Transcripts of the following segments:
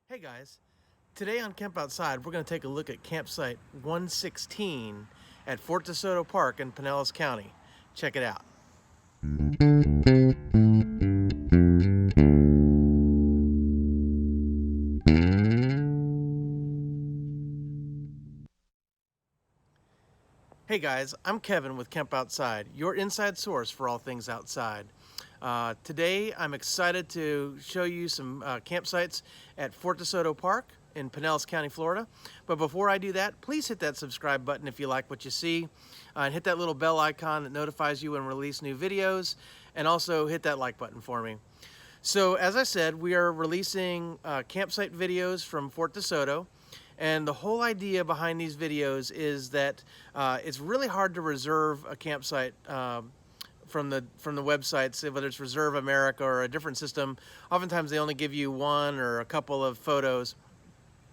Hey guys, today on Camp Outside, we're going to take a look at campsite 116 at Fort DeSoto Park in Pinellas County. Check it out. Hey guys, I'm Kevin with Camp Outside, your inside source for all things outside. Today, I'm excited to show you some campsites at Fort DeSoto Park in Pinellas County, Florida. But before I do that, please hit that subscribe button if you like what you see, and hit that little bell icon that notifies you when we release new videos, and also hit that like button for me. So as I said, we are releasing campsite videos from Fort DeSoto. And the whole idea behind these videos is that it's really hard to reserve a campsite from the websites, whether it's Reserve America or a different system. Oftentimes they only give you one or a couple of photos,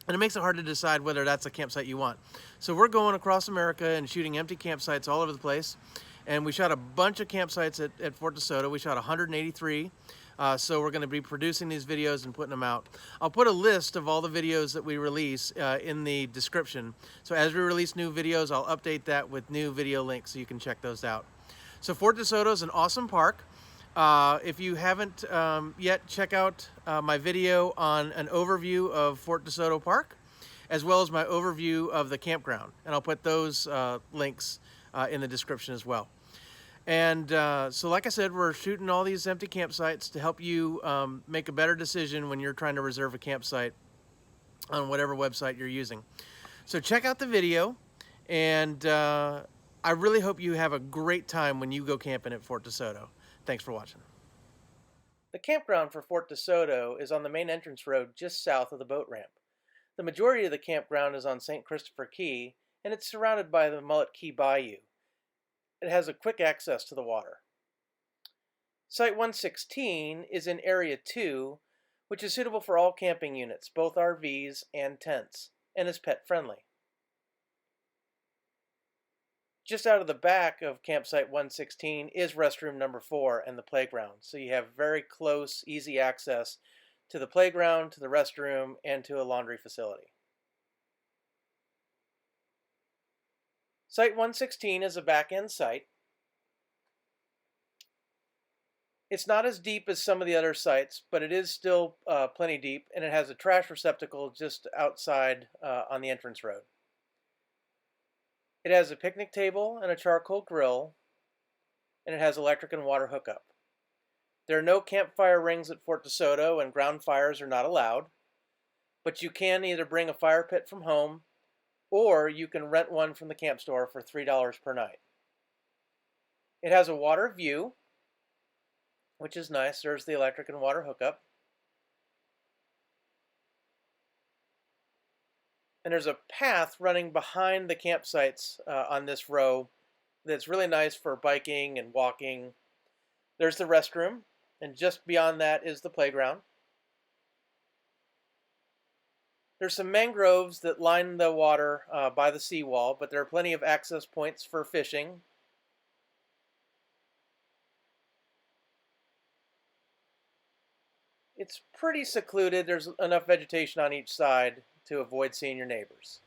and it makes it hard to decide whether that's a campsite you want. So we're going across America and shooting empty campsites all over the place. And we shot a bunch of campsites at Fort DeSoto. We shot 183. So we're going to be producing these videos and putting them out. I'll put a list of all the videos that we release in the description. So as we release new videos, I'll update that with new video links so you can check those out. So Fort DeSoto is an awesome park. If you haven't yet, check out my video on an overview of Fort DeSoto Park, as well as my overview of the campground. And I'll put those links in the description as well. And so like I said, we're shooting all these empty campsites to help you make a better decision when you're trying to reserve a campsite on whatever website you're using. So check out the video, and I really hope you have a great time when you go camping at Fort DeSoto. Thanks for watching. The campground for Fort DeSoto is on the main entrance road just south of the boat ramp. The majority of the campground is on St. Christopher Key, and it's surrounded by the Mullet Key Bayou. It has a quick access to the water. Site 116 is in Area 2, which is suitable for all camping units, both RVs and tents, and is pet friendly. Just out of the back of campsite 116 is restroom number 4 and the playground, so you have very close, easy access to the playground, to the restroom, and to a laundry facility. Site 116 is a back-end site. It's not as deep as some of the other sites, but it is still plenty deep, and it has a trash receptacle just outside on the entrance road. It has a picnic table and a charcoal grill, and it has electric and water hookup. There are no campfire rings at Fort DeSoto, and ground fires are not allowed, but you can either bring a fire pit from home, or you can rent one from the camp store for $3 per night. It has a water view, which is nice. There's the electric and water hookup. And there's a path running behind the campsites on this row that's really nice for biking and walking. There's the restroom, and just beyond that is the playground. There's some mangroves that line the water by the seawall, but there are plenty of access points for fishing. It's pretty secluded. There's enough vegetation on each side to avoid seeing your neighbors.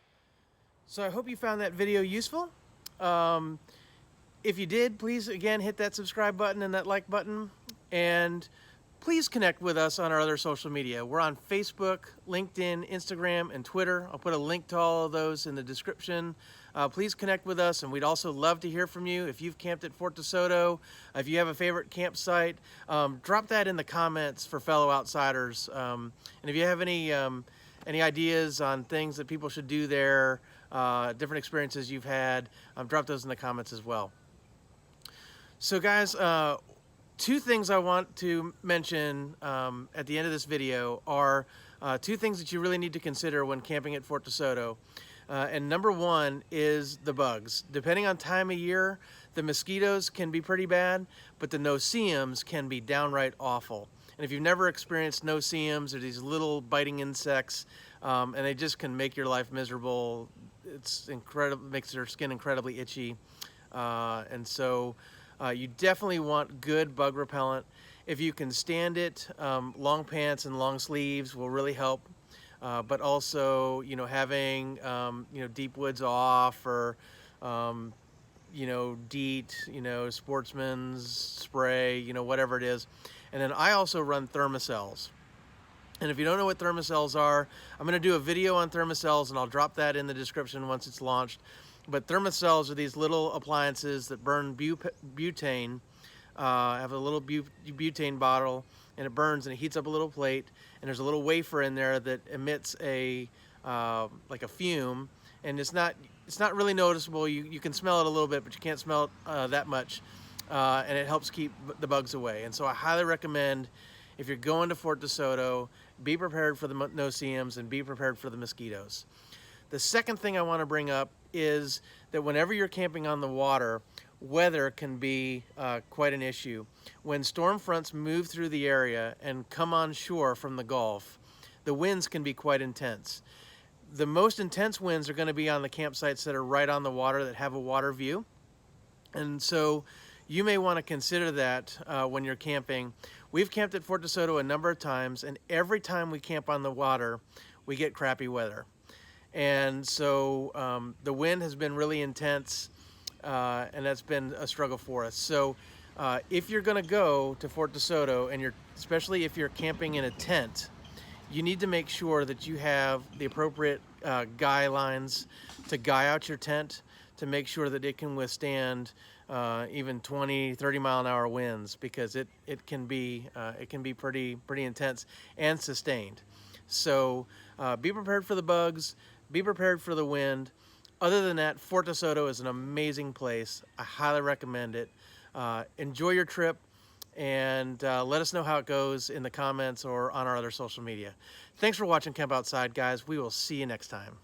So I hope you found that video useful. If you did, please again hit that subscribe button and that like button, and please connect with us on our other social media. We're on Facebook, LinkedIn, Instagram, and Twitter. I'll put a link to all of those in the description. Please connect with us, and we'd also love to hear from you. If you've camped at Fort DeSoto, if you have a favorite campsite, drop that in the comments for fellow outsiders. And if you have any ideas on things that people should do there, different experiences you've had, drop those in the comments as well. So guys, two things I want to mention at the end of this video are two things that you really need to consider when camping at Fort DeSoto. And number one is the bugs. Depending on time of year, the mosquitoes can be pretty bad, but the no-see-ums can be downright awful. And if you've never experienced no-see-ums, they're these little biting insects, and they just can make your life miserable. It's incredible, makes your skin incredibly itchy. And so you definitely want good bug repellent. If you can stand it, long pants and long sleeves will really help. but also, having, deep woods off, or, DEET, sportsman's spray, whatever it is. And then I also run thermocells. And if you don't know what thermocells are, I'm going to do a video on thermocells, and I'll drop that in the description once it's launched. But thermocells are these little appliances that burn butane. Have a little butane bottle, and it burns and it heats up a little plate, and there's a little wafer in there that emits a like a fume, and it's not really noticeable. You can smell it a little bit, but you can't smell it that much, and it helps keep the bugs away. And so I highly recommend, if you're going to Fort DeSoto, be prepared for the no-see-ums and be prepared for the mosquitoes. The second thing I want to bring up is that whenever you're camping on the water, weather can be quite an issue. When storm fronts move through the area and come on shore from the Gulf, the winds can be quite intense. The most intense winds are going to be on the campsites that are right on the water, that have a water view. And so you may want to consider that when you're camping. We've camped at Fort DeSoto a number of times, and every time we camp on the water, we get crappy weather. And so the wind has been really intense, and that's been a struggle for us. So if you're going to go to Fort DeSoto, and especially if you're camping in a tent, you need to make sure that you have the appropriate guy lines to guy out your tent, to make sure that it can withstand even 20-30 mile an hour winds, because it can be pretty intense and sustained. So be prepared for the bugs, be prepared for the wind. Other than that, Fort DeSoto is an amazing place. I highly recommend it. Enjoy your trip, and let us know how it goes in the comments or on our other social media. Thanks for watching Camp Outside, guys. We will see you next time.